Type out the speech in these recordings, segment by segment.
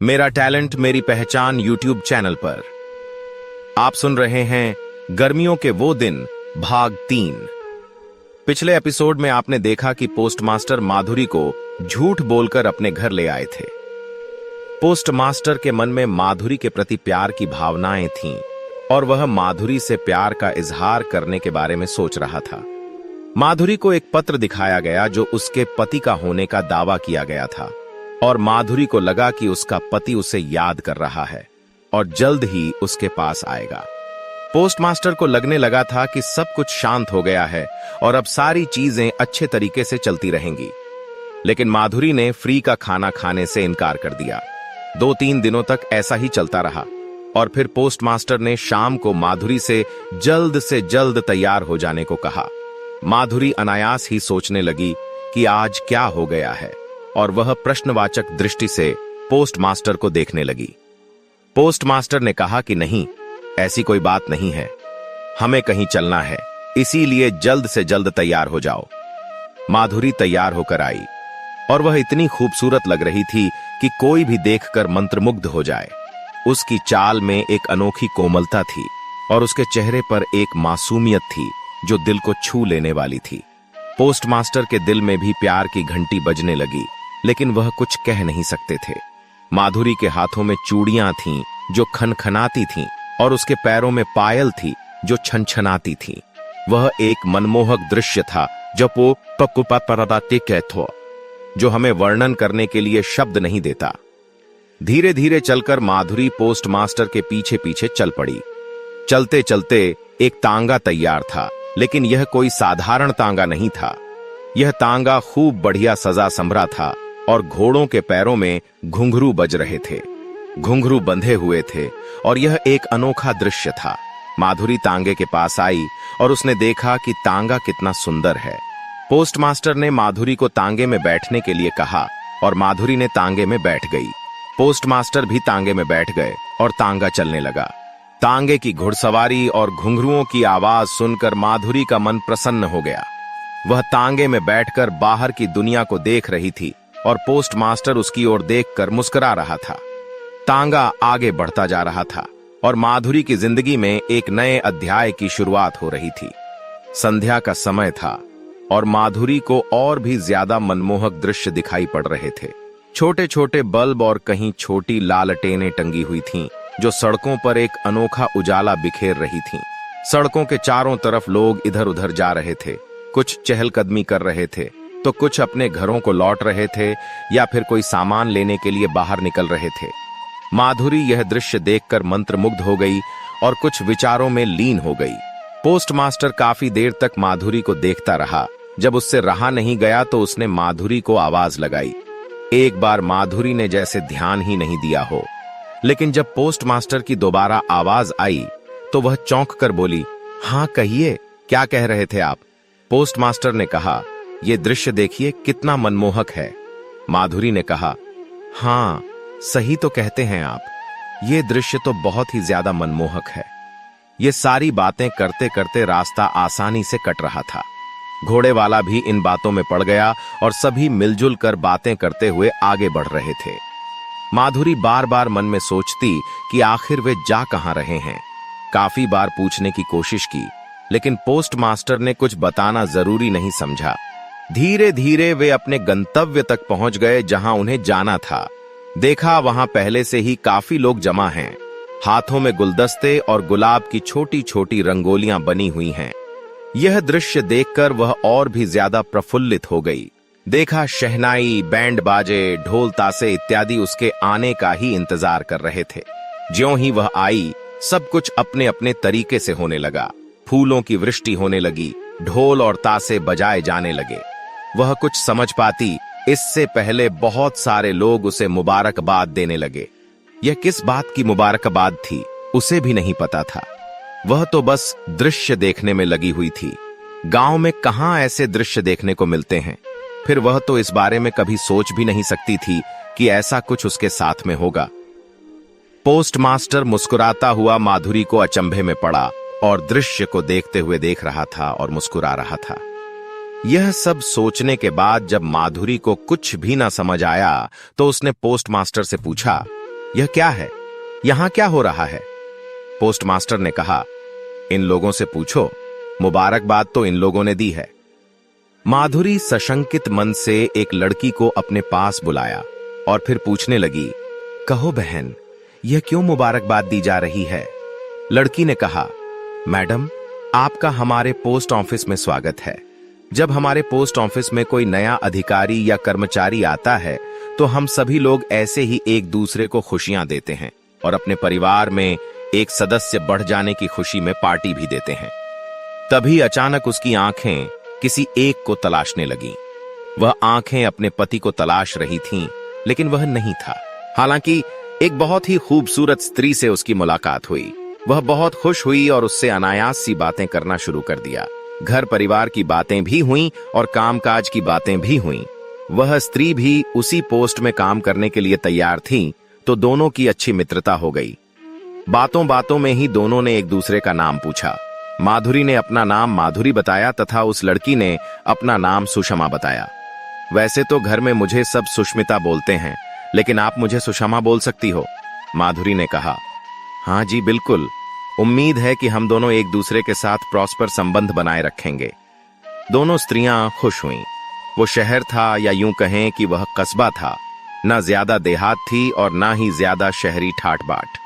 मेरा टैलेंट मेरी पहचान यूट्यूब चैनल पर आप सुन रहे हैं गर्मियों के वो दिन भाग 3। पिछले एपिसोड में आपने देखा कि पोस्टमास्टर माधुरी को झूठ बोलकर अपने घर ले आए थे। पोस्टमास्टर के मन में माधुरी के प्रति प्यार की भावनाएं थीं और वह माधुरी से प्यार का इजहार करने के बारे में सोच रहा था। माधुरी को एक पत्र दिखाया गया जो उसके पति का होने का दावा किया गया था और माधुरी को लगा कि उसका पति उसे याद कर रहा है और जल्द ही उसके पास आएगा। पोस्टमास्टर को लगने लगा था कि सब कुछ शांत हो गया है और अब सारी चीजें अच्छे तरीके से चलती रहेंगी, लेकिन माधुरी ने फ्री का खाना खाने से इनकार कर दिया। 2-3 दिनों तक ऐसा ही चलता रहा और फिर पोस्टमास्टर ने शाम को माधुरी से जल्द तैयार हो जाने को कहा। माधुरी अनायास ही सोचने लगी कि आज क्या हो गया है और वह प्रश्नवाचक दृष्टि से पोस्टमास्टर को देखने लगी। पोस्टमास्टर ने कहा कि नहीं, ऐसी कोई बात नहीं है, हमें कहीं चलना है, इसीलिए जल्द से जल्द तैयार हो जाओ। माधुरी तैयार होकर आई और वह इतनी खूबसूरत लग रही थी कि कोई भी देखकर मंत्रमुग्ध हो जाए। उसकी चाल में एक अनोखी कोमलता थी और उसके चेहरे पर एक मासूमियत थी जो दिल को छू लेने वाली थी। पोस्टमास्टर के दिल में भी प्यार की घंटी बजने लगी, लेकिन वह कुछ कह नहीं सकते थे। माधुरी के हाथों में चूड़ियां थीं जो खनखनाती थीं और उसके पैरों में पायल थी जो छनछनाती थीं। वह एक मनमोहक दृश्य था जो हमें वर्णन करने के लिए शब्द नहीं देता। धीरे धीरे चलकर माधुरी पोस्टमास्टर के पीछे पीछे चल पड़ी। चलते चलते एक तांगा तैयार था, लेकिन यह कोई साधारण तांगा नहीं था। यह तांगा खूब बढ़िया सजा संभरा था और घोड़ों के पैरों में घुंघरू बज रहे थे। घुंघरू बंधे हुए थे और यह एक अनोखा दृश्य था। माधुरी तांगे के पास आई और उसने देखा कि तांगा कितना सुंदर है। पोस्टमास्टर ने माधुरी को तांगे में बैठने के लिए कहा और माधुरी ने तांगे में बैठ गई। पोस्टमास्टर भी तांगे में बैठ गए और तांगा चलने लगा। तांगे की घुड़सवारी और घुंघरुओं की आवाज सुनकर माधुरी का मन प्रसन्न हो गया। वह तांगे में बैठकर बाहर की दुनिया को देख रही थी और पोस्टमास्टर उसकी ओर देखकर मुस्कुरा रहा था। तांगा आगे बढ़ता जा रहा था और माधुरी की जिंदगी में एक नए अध्याय की शुरुआत हो रही थी। संध्या का समय था और माधुरी को और भी ज्यादा मनमोहक दृश्य दिखाई पड़ रहे थे। छोटे छोटे बल्ब और कहीं छोटी लालटेनें टंगी हुई थीं जो सड़कों पर एक अनोखा उजाला बिखेर रही थीं। सड़कों के चारों तरफ लोग इधर उधर जा रहे थे। कुछ चहलकदमी कर रहे थे तो कुछ अपने घरों को लौट रहे थे या फिर कोई सामान लेने के लिए बाहर निकल रहे थे। माधुरी यह दृश्य देखकर मंत्रमुग्ध हो गई और कुछ विचारों में लीन हो गई। पोस्टमास्टर काफी देर तक माधुरी को देखता रहा। जब उससे रहा नहीं गया तो उसने माधुरी को आवाज लगाई। एक बार माधुरी ने जैसे ध्यान ही नहीं दिया हो, लेकिन जब पोस्टमास्टर की दोबारा आवाज आई तो वह चौंक कर बोली, हाँ कहिए, क्या कह रहे थे आप? पोस्टमास्टर ने कहा, ये दृश्य देखिए कितना मनमोहक है। माधुरी ने कहा, हाँ सही तो कहते हैं आप, ये दृश्य तो बहुत ही ज्यादा मनमोहक है। ये सारी बातें करते करते रास्ता आसानी से कट रहा था। घोड़े वाला भी इन बातों में पड़ गया और सभी मिलजुल कर बातें करते हुए आगे बढ़ रहे थे। माधुरी बार बार मन में सोचती कि आखिर वे जा कहां रहे हैं। काफी बार पूछने की कोशिश की, लेकिन पोस्टमास्टर ने कुछ बताना जरूरी नहीं समझा। धीरे धीरे वे अपने गंतव्य तक पहुंच गए जहां उन्हें जाना था। देखा वहां पहले से ही काफी लोग जमा हैं। हाथों में गुलदस्ते और गुलाब की छोटी छोटी रंगोलियां बनी हुई हैं। यह दृश्य देखकर वह और भी ज्यादा प्रफुल्लित हो गई। देखा शहनाई, बैंड बाजे, ढोल तासे इत्यादि उसके आने का ही इंतजार कर रहे थे। ज्यों ही वह आई, सब कुछ अपने अपने तरीके से होने लगा। फूलों की वृष्टि होने लगी, ढोल और तासे बजाए जाने लगे। वह कुछ समझ पाती इससे पहले बहुत सारे लोग उसे मुबारकबाद देने लगे। यह किस बात की मुबारकबाद थी उसे भी नहीं पता था। वह तो बस दृश्य देखने में लगी हुई थी। गांव में कहां ऐसे दृश्य देखने को मिलते हैं। फिर वह तो इस बारे में कभी सोच भी नहीं सकती थी कि ऐसा कुछ उसके साथ में होगा। पोस्टमास्टर मुस्कुराता हुआ माधुरी को अचंभे में पड़ा और दृश्य को देखते हुए देख रहा था और मुस्कुरा रहा था। यह सब सोचने के बाद जब माधुरी को कुछ भी ना समझ आया तो उसने पोस्टमास्टर से पूछा, यह क्या है? यहां क्या हो रहा है? पोस्टमास्टर ने कहा, इन लोगों से पूछो, मुबारकबाद तो इन लोगों ने दी है। माधुरी सशंकित मन से एक लड़की को अपने पास बुलाया और फिर पूछने लगी, कहो बहन, यह क्यों मुबारकबाद दी जा रही है? लड़की ने कहा, मैडम, आपका हमारे पोस्ट ऑफिस में स्वागत है। जब हमारे पोस्ट ऑफिस में कोई नया अधिकारी या कर्मचारी आता है तो हम सभी लोग ऐसे ही एक दूसरे को खुशियां देते हैं और अपने परिवार में एक सदस्य बढ़ जाने की खुशी में पार्टी भी देते हैं। तभी अचानक उसकी आंखें किसी एक को तलाशने लगीं। वह आंखें अपने पति को तलाश रही थीं, लेकिन वह नहीं था। हालांकि एक बहुत ही खूबसूरत स्त्री से उसकी मुलाकात हुई। वह बहुत खुश हुई और उससे अनायास सी बातें करना शुरू कर दिया। घर परिवार की बातें भी हुईं और कामकाज की बातें भी हुईं। वह स्त्री भी उसी पोस्ट में काम करने के लिए तैयार थी, तो दोनों की अच्छी मित्रता हो गई। बातों बातों में ही दोनों ने एक दूसरे का नाम पूछा। माधुरी ने अपना नाम माधुरी बताया तथा उस लड़की ने अपना नाम सुषमा बताया। वैसे तो घर में मुझे सब सुष्मिता बोलते हैं, लेकिन आप मुझे सुषमा बोल सकती हो, माधुरी ने कहा। हाँ जी बिल्कुल, उम्मीद है कि हम दोनों एक दूसरे के साथ प्रॉस्पर संबंध बनाए रखेंगे। दोनों स्त्रियां खुश हुईं। वो शहर था या यूं कहें कि वह कस्बा था। ना ज्यादा देहात थी और ना ही ज्यादा शहरी ठाट बाट।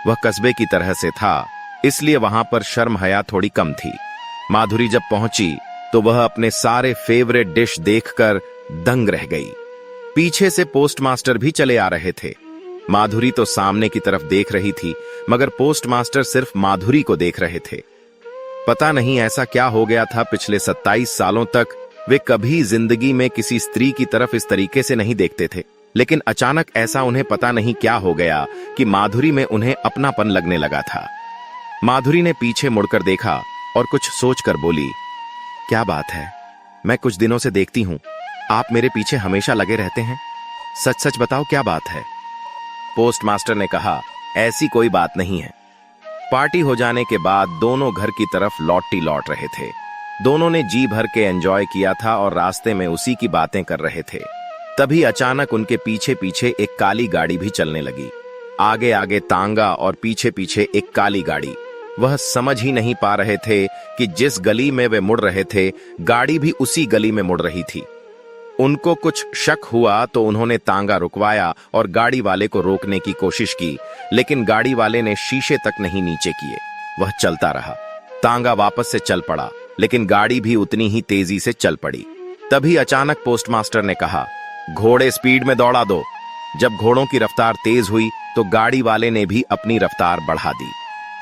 वह कस्बे की तरह से था, इसलिए वहां पर शर्म हया थोड़ी कम थी। माधुरी जब पहुंची तो वह अपने सारे फेवरेट डिश देखकर दंग रह गई। पीछे से पोस्टमास्टर भी चले आ रहे थे। माधुरी तो सामने की तरफ देख रही थी, मगर पोस्टमास्टर सिर्फ माधुरी को देख रहे थे। पता नहीं ऐसा क्या हो गया था, पिछले 27 सालों तक वे कभी जिंदगी में किसी स्त्री की तरफ इस तरीके से नहीं देखते थे, लेकिन अचानक ऐसा उन्हें पता नहीं क्या हो गया कि माधुरी में उन्हें अपनापन लगने लगा था। माधुरी ने पीछे मुड़कर देखा और कुछ सोचकर बोली, क्या बात है, मैं कुछ दिनों से देखती हूं आप मेरे पीछे हमेशा लगे रहते हैं। सच सच बताओ, क्या बात है? पोस्टमास्टर ने कहा, ऐसी कोई बात नहीं है। पार्टी हो जाने के बाद दोनों घर की तरफ लौट रहे थे। दोनों ने जी भर के एंजॉय किया था और रास्ते में उसी की बातें कर रहे थे। तभी अचानक उनके पीछे पीछे एक काली गाड़ी भी चलने लगी। आगे आगे तांगा और पीछे पीछे एक काली गाड़ी। वह समझ ही नहीं पा रहे थे कि जिस गली में वे मुड़ रहे थे, गाड़ी भी उसी गली में मुड़ रही थी। उनको कुछ शक हुआ तो उन्होंने तांगा रुकवाया और गाड़ी वाले को रोकने की कोशिश की, लेकिन गाड़ी वाले ने शीशे तक नहीं नीचे किए। वह चलता रहा। तांगा वापस से चल पड़ा, लेकिन गाड़ी भी उतनी ही तेजी से चल पड़ी। तभी अचानक पोस्टमास्टर ने कहा, घोड़े स्पीड में दौड़ा दो। जब घोड़ों की रफ्तार तेज हुई तो गाड़ी वाले ने भी अपनी रफ्तार बढ़ा दी।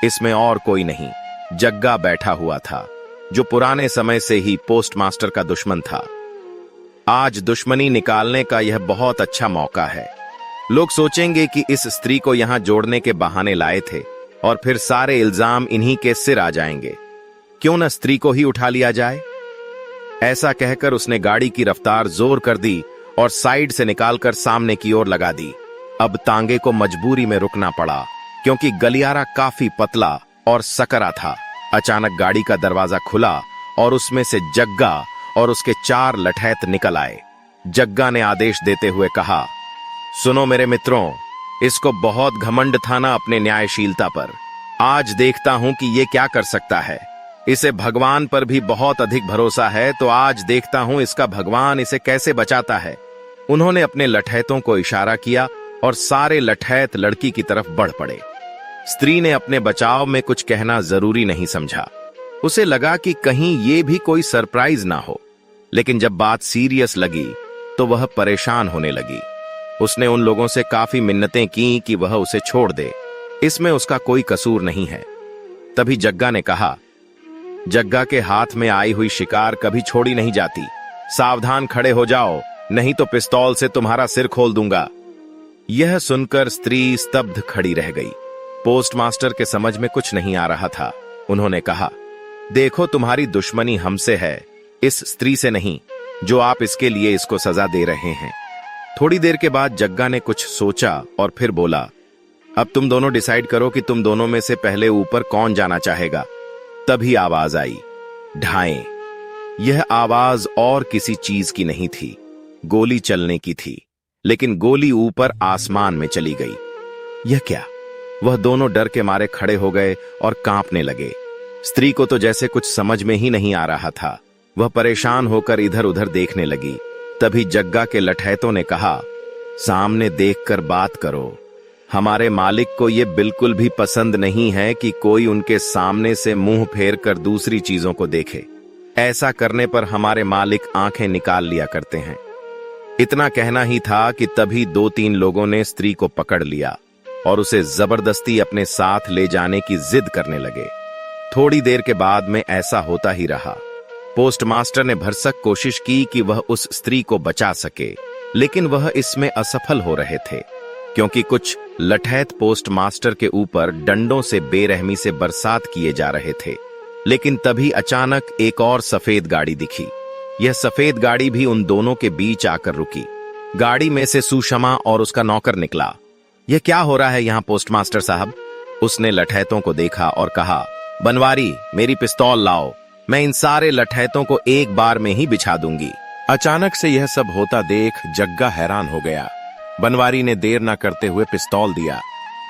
इसमें और कोई नहीं, जग्गा बैठा हुआ था, जो पुराने समय से ही पोस्टमास्टर का दुश्मन था। आज दुश्मनी निकालने का यह बहुत अच्छा मौका है। लोग सोचेंगे कि इस स्त्री को यहां जोड़ने के बहाने लाए थे और फिर सारे इल्जाम इन्हीं के सिर आ जाएंगे। क्यों न स्त्री को ही उठा लिया जाए? ऐसा कहकर उसने गाड़ी की रफ्तार जोर कर दी और साइड से निकालकर सामने की ओर लगा दी। अब तांगे को मजबूरी में रुकना पड़ा, क्योंकि गलियारा काफी पतला और सकरा था। अचानक गाड़ी का दरवाजा खुला और उसमें से जग्गा और उसके 4 लठैत निकल आए। जग्गा ने आदेश देते हुए कहा, सुनो मेरे मित्रों, इसको बहुत घमंड था ना अपने न्यायशीलता पर। आज देखता हूं कि ये क्या कर सकता है। इसे भगवान पर भी बहुत अधिक भरोसा है, तो आज देखता हूं इसका भगवान इसे कैसे बचाता है। उन्होंने अपने लठैतों को इशारा किया और सारे लठैत लड़की की तरफ बढ़ पड़े। स्त्री ने अपने बचाव में कुछ कहना जरूरी नहीं समझा। उसे लगा कि कहीं ये भी कोई सरप्राइज ना हो, लेकिन जब बात सीरियस लगी तो वह परेशान होने लगी। उसने उन लोगों से काफी मिन्नतें की कि वह उसे छोड़ दे, इसमें उसका कोई कसूर नहीं है। तभी जग्गा ने कहा, जग्गा के हाथ में आई हुई शिकार कभी छोड़ी नहीं जाती। सावधान खड़े हो जाओ, नहीं तो पिस्तौल से तुम्हारा सिर खोल दूंगा। यह सुनकर स्त्री स्तब्ध खड़ी रह गई। पोस्टमास्टर के समझ में कुछ नहीं आ रहा था। उन्होंने कहा, देखो तुम्हारी दुश्मनी हमसे है, इस स्त्री से नहीं, जो आप इसके लिए इसको सजा दे रहे हैं। थोड़ी देर के बाद जग्गा ने कुछ सोचा और फिर बोला, अब तुम दोनों डिसाइड करो कि तुम दोनों में से पहले ऊपर कौन जाना चाहेगा। तभी आवाज आई, ढाएं। यह आवाज और किसी चीज की नहीं थी, गोली चलने की थी, लेकिन गोली ऊपर आसमान में चली गई। यह क्या? वह दोनों डर के मारे खड़े हो गए और कांपने लगे। स्त्री को तो जैसे कुछ समझ में ही नहीं आ रहा था। वह परेशान होकर इधर उधर देखने लगी। तभी जग्गा के लठैतों ने कहा, सामने देखकर बात करो। हमारे मालिक को ये बिल्कुल भी पसंद नहीं है कि कोई उनके सामने से मुंह फेर कर दूसरी चीजों को देखे। ऐसा करने पर हमारे मालिक आंखें निकाल लिया करते हैं। इतना कहना ही था कि तभी 2-3 लोगों ने स्त्री को पकड़ लिया और उसे जबरदस्ती अपने साथ ले जाने की जिद करने लगे। थोड़ी देर के बाद में ऐसा होता ही रहा। पोस्टमास्टर ने भरसक कोशिश की कि वह उस स्त्री को बचा सके, लेकिन वह इसमें असफल हो रहे थे, क्योंकि कुछ लठैत पोस्टमास्टर के ऊपर डंडों से बेरहमी से बरसात किए जा रहे थे। लेकिन तभी अचानक एक और सफेद गाड़ी दिखी। यह सफेद गाड़ी भी उन दोनों के बीच आकर रुकी। गाड़ी में से सुषमा और उसका नौकर निकला। यह क्या हो रहा है यहाँ पोस्टमास्टर साहब? उसने लठैतों को देखा और कहा, बनवारी, मेरी पिस्तौल लाओ। मैं इन सारे लठैतों को एक बार में ही बिछा दूंगी। अचानक से यह सब होता देख जग्गा हैरान हो गया। बनवारी ने देर न करते हुए पिस्तौल दिया।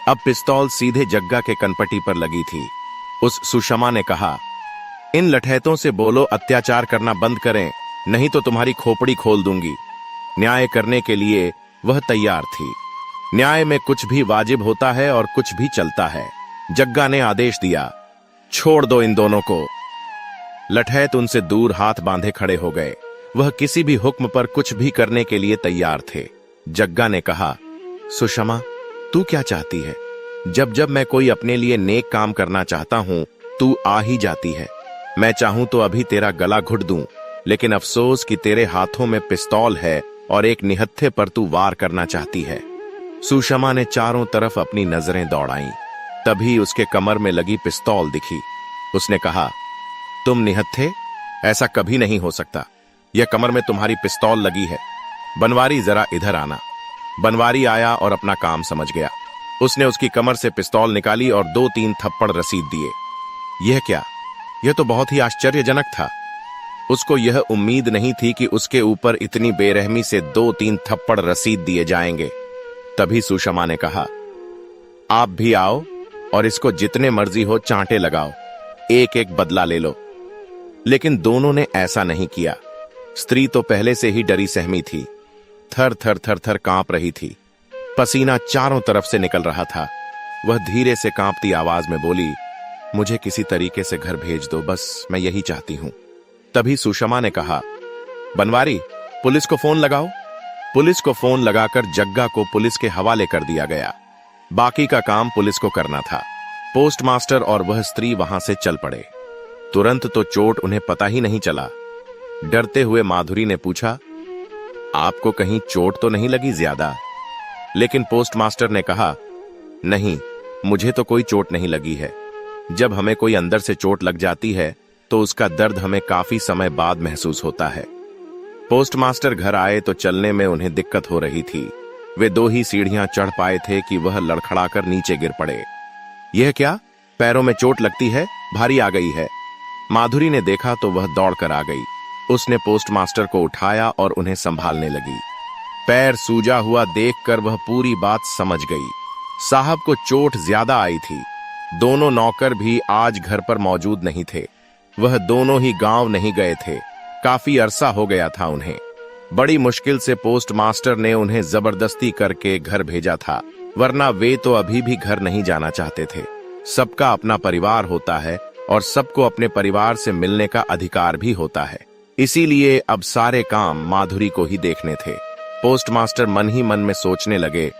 अब पिस्तौल सीधे जग्गा के कनपटी पर लगी थी। उस सुषमा ने कहा, इन लठैतों से बोलो अत्याचार करना बंद करें, नहीं तो तुम्हारी खोपड़ी खोल दूंगी। न्याय करने के लिए वह तैयार थी। न्याय में कुछ भी वाजिब होता है और कुछ भी चलता है। जग्गा ने आदेश दिया, छोड़ दो इन दोनों को। लठैत उनसे दूर हाथ बांधे खड़े हो गए। वह किसी भी हुक्म पर कुछ भी करने के लिए तैयार थे। जग्गा ने कहा, सुषमा, तू क्या चाहती है? जब जब मैं कोई अपने लिए नेक काम करना चाहता हूं, तू आ ही जाती है। मैं चाहूं तो अभी तेरा गला घुट दूं, लेकिन अफसोस कि तेरे हाथों में पिस्तौल है और एक निहत्थे पर तू वार करना चाहती है। सुषमा ने चारों तरफ अपनी नजरें दौड़ाईं। तभी उसके कमर में लगी पिस्तौल दिखी। उसने कहा, तुम निहत्थे? ऐसा कभी नहीं हो सकता। यह कमर में तुम्हारी पिस्तौल लगी है। बनवारी, जरा इधर आना। बनवारी आया और अपना काम समझ गया। उसने उसकी कमर से पिस्तौल निकाली और 2-3 थप्पड़ रसीद दिए। यह क्या? यह तो बहुत ही आश्चर्यजनक था। उसको यह उम्मीद नहीं थी कि उसके ऊपर इतनी बेरहमी से 2-3 थप्पड़ रसीद दिए जाएंगे। तभी सुषमा ने कहा, आप भी आओ और इसको जितने मर्जी हो चांटे लगाओ, एक एक बदला ले लो। लेकिन दोनों ने ऐसा नहीं किया। स्त्री तो पहले से ही डरी सहमी थी। थर थर थर थर कांप रही थी। पसीना चारों तरफ से निकल रहा था। वह धीरे से कांपती आवाज में बोली, मुझे किसी तरीके से घर भेज दो, बस मैं यही चाहती हूं। तभी सुषमा ने कहा, बनवारी, पुलिस को फोन लगाओ। पुलिस को फोन लगाकर जग्गा को पुलिस के हवाले कर दिया गया। बाकी का काम पुलिस को करना था। पोस्टमास्टर और वह स्त्री वहां से चल पड़े। तुरंत तो चोट उन्हें पता ही नहीं चला। डरते हुए माधुरी ने पूछा, आपको कहीं चोट तो नहीं लगी ज्यादा? लेकिन पोस्टमास्टर ने कहा, नहीं, मुझे तो कोई चोट नहीं लगी है। जब हमें कोई अंदर से चोट लग जाती है तो उसका दर्द हमें काफी समय बाद महसूस होता है। पोस्टमास्टर घर आए तो चलने में उन्हें दिक्कत हो रही थी। वे 2 ही सीढ़ियां चढ़ पाए थे कि वह लड़खड़ाकर नीचे गिर पड़े। यह क्या? पैरों में चोट लगती है, भारी आ गई है। माधुरी ने देखा तो वह दौड़कर आ गई। उसने पोस्टमास्टर को उठाया और उन्हें संभालने लगी। पैर सूजा हुआ देखकर वह पूरी बात समझ गई। साहब को चोट ज्यादा आई थी। दोनों नौकर भी आज घर पर मौजूद नहीं थे। वह दोनों ही गांव नहीं गए थे। काफी अरसा हो गया था उन्हें। बड़ी मुश्किल से पोस्टमास्टर ने उन्हें जबरदस्ती करके घर भेजा था, वरना वे तो अभी भी घर नहीं जाना चाहते थे। सबका अपना परिवार होता है और सबको अपने परिवार से मिलने का अधिकार भी होता है। इसीलिए अब सारे काम माधुरी को ही देखने थे। पोस्टमास्टर मन ही मन में सोचने लगे,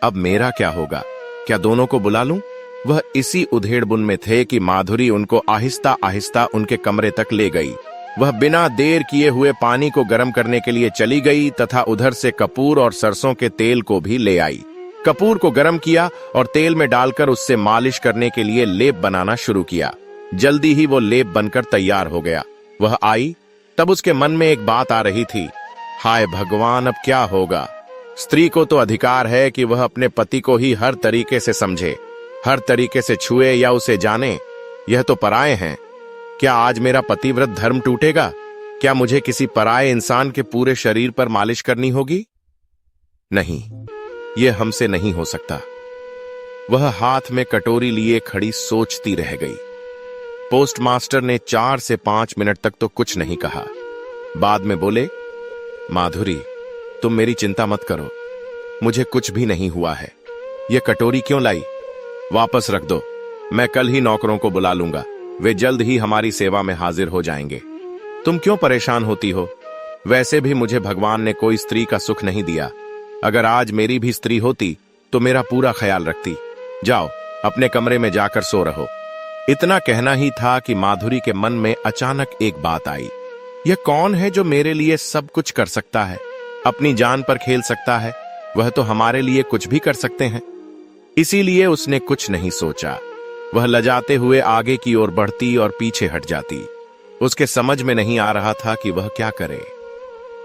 अब मेरा क्या होगा? क्या दोनों को बुला लूं? वह इसी उधेड़बुन में थे कि माधुरी उनको आहिस्ता आहिस्ता उनके कमरे तक ले गई। वह बिना देर किए हुए पानी को गर्म करने के लिए चली गई तथा उधर से कपूर और सरसों के तेल को भी ले आई। कपूर को गर्म किया और तेल में डालकर उससे मालिश करने के लिए लेप बनाना शुरू किया। जल्दी ही वो लेप बनकर तैयार हो गया। वह आई तब उसके मन में एक बात आ रही थी, हाय भगवान, अब क्या होगा? स्त्री को तो अधिकार है कि वह अपने पति को ही हर तरीके से समझे, हर तरीके से छुए या उसे जाने। यह तो पराये हैं। क्या आज मेरा पतिव्रत धर्म टूटेगा? क्या मुझे किसी पराये इंसान के पूरे शरीर पर मालिश करनी होगी? नहीं, यह हमसे नहीं हो सकता। वह हाथ में कटोरी लिए खड़ी सोचती रह गई। पोस्टमास्टर ने 4 से 5 मिनट तक तो कुछ नहीं कहा। बाद में बोले, माधुरी, तुम मेरी चिंता मत करो, मुझे कुछ भी नहीं हुआ है। यह कटोरी क्यों लाई? वापस रख दो, मैं कल ही नौकरों को बुला लूंगा, वे जल्द ही हमारी सेवा में हाजिर हो जाएंगे। तुम क्यों परेशान होती हो? वैसे भी मुझे भगवान ने कोई स्त्री का सुख नहीं दिया। अगर आज मेरी भी स्त्री होती तो मेरा पूरा ख्याल रखती। जाओ, अपने कमरे में जाकर सो रहो। इतना कहना ही था कि माधुरी के मन में अचानक एक बात आई। यह कौन है जो मेरे लिए सब कुछ कर सकता है, अपनी जान पर खेल सकता है? वह तो हमारे लिए कुछ भी कर सकते हैं। इसीलिए उसने कुछ नहीं सोचा। वह लजाते हुए आगे की ओर बढ़ती और पीछे हट जाती। उसके समझ में नहीं आ रहा था कि वह क्या करे।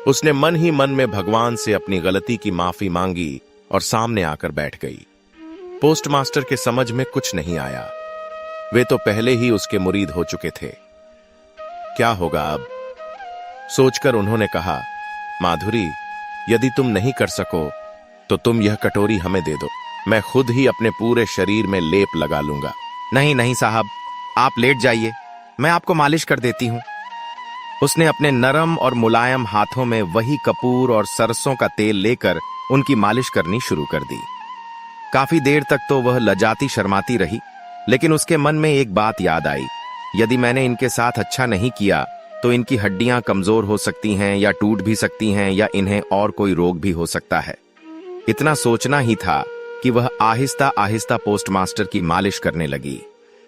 उसने मन ही मन में भगवान से अपनी गलती की माफी मांगी और सामने आकर बैठ गई। पोस्टमास्टर के समझ में कुछ नहीं आया। वे तो पहले ही उसके मुरीद हो चुके थे। क्या होगा अब? सोचकर उन्होंने कहा, माधुरी, यदि तुम नहीं कर सको तो तुम यह कटोरी हमें दे दो, मैं खुद ही अपने पूरे शरीर में लेप लगा लूंगा। नहीं नहीं साहब, आप लेट जाइए, मैं आपको मालिश कर देती हूं। उसने अपने नरम और मुलायम हाथों में वही कपूर और सरसों का तेल लेकर उनकी मालिश करनी शुरू कर दी। काफी देर तक तो वह लजाती शर्माती रही, लेकिन उसके मन में एक बात याद आई। यदि मैंने इनके साथ अच्छा नहीं किया तो इनकी हड्डियां कमजोर हो सकती हैं या टूट भी सकती हैं या इन्हें और कोई रोग भी हो सकता है। इतना सोचना ही था कि वह आहिस्ता आहिस्ता पोस्टमास्टर की मालिश करने लगी।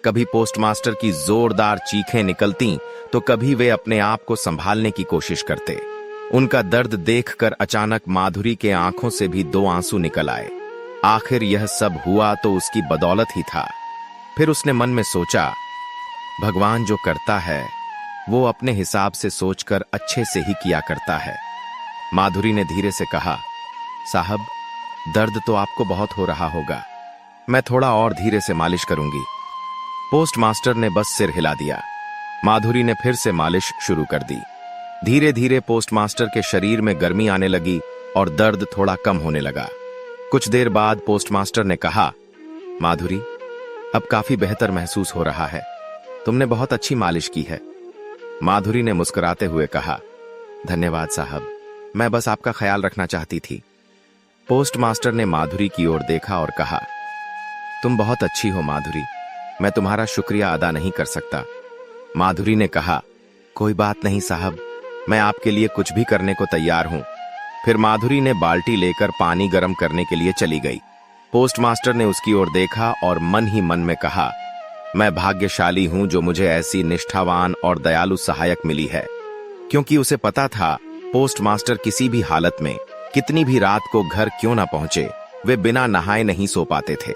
कभी पोस्टमास्टर की जोरदार चीखें निकलती तो कभी वे अपने आप को संभालने की कोशिश करते। उनका दर्द देखकर अचानक माधुरी के आंखों से भी 2 आंसू निकल आए। आखिर यह सब हुआ तो उसकी बदौलत ही था। फिर उसने मन में सोचा, भगवान जो करता है वो अपने हिसाब से सोचकर अच्छे से ही किया करता है। माधुरी ने धीरे से कहा, साहब, दर्द तो आपको बहुत हो रहा होगा, मैं थोड़ा और धीरे से मालिश करूंगी। पोस्टमास्टर ने बस सिर हिला दिया। माधुरी ने फिर से मालिश शुरू कर दी। धीरे धीरे पोस्टमास्टर के शरीर में गर्मी आने लगी और दर्द थोड़ा कम होने लगा। कुछ देर बाद पोस्टमास्टर ने कहा, माधुरी, अब काफी बेहतर महसूस हो रहा है, तुमने बहुत अच्छी मालिश की है। माधुरी ने मुस्कुराते हुए कहा, धन्यवाद साहब, मैं बस आपका ख्याल रखना चाहती थी। पोस्टमास्टर ने माधुरी की ओर देखा और कहा, तुम बहुत अच्छी हो माधुरी, मैं तुम्हारा शुक्रिया अदा नहीं कर सकता। माधुरी ने कहा, कोई बात नहीं साहब, मैं आपके लिए कुछ भी करने को तैयार हूं। फिर माधुरी ने बाल्टी लेकर पानी गर्म करने के लिए चली गई। पोस्टमास्टर ने उसकी ओर देखा और मन ही मन में कहा, मैं भाग्यशाली हूं जो मुझे ऐसी निष्ठावान और दयालु सहायक मिली है। क्योंकि उसे पता था पोस्टमास्टर किसी भी हालत में, कितनी भी रात को घर क्यों ना पहुंचे, वे बिना नहाए नहीं सो पाते थे।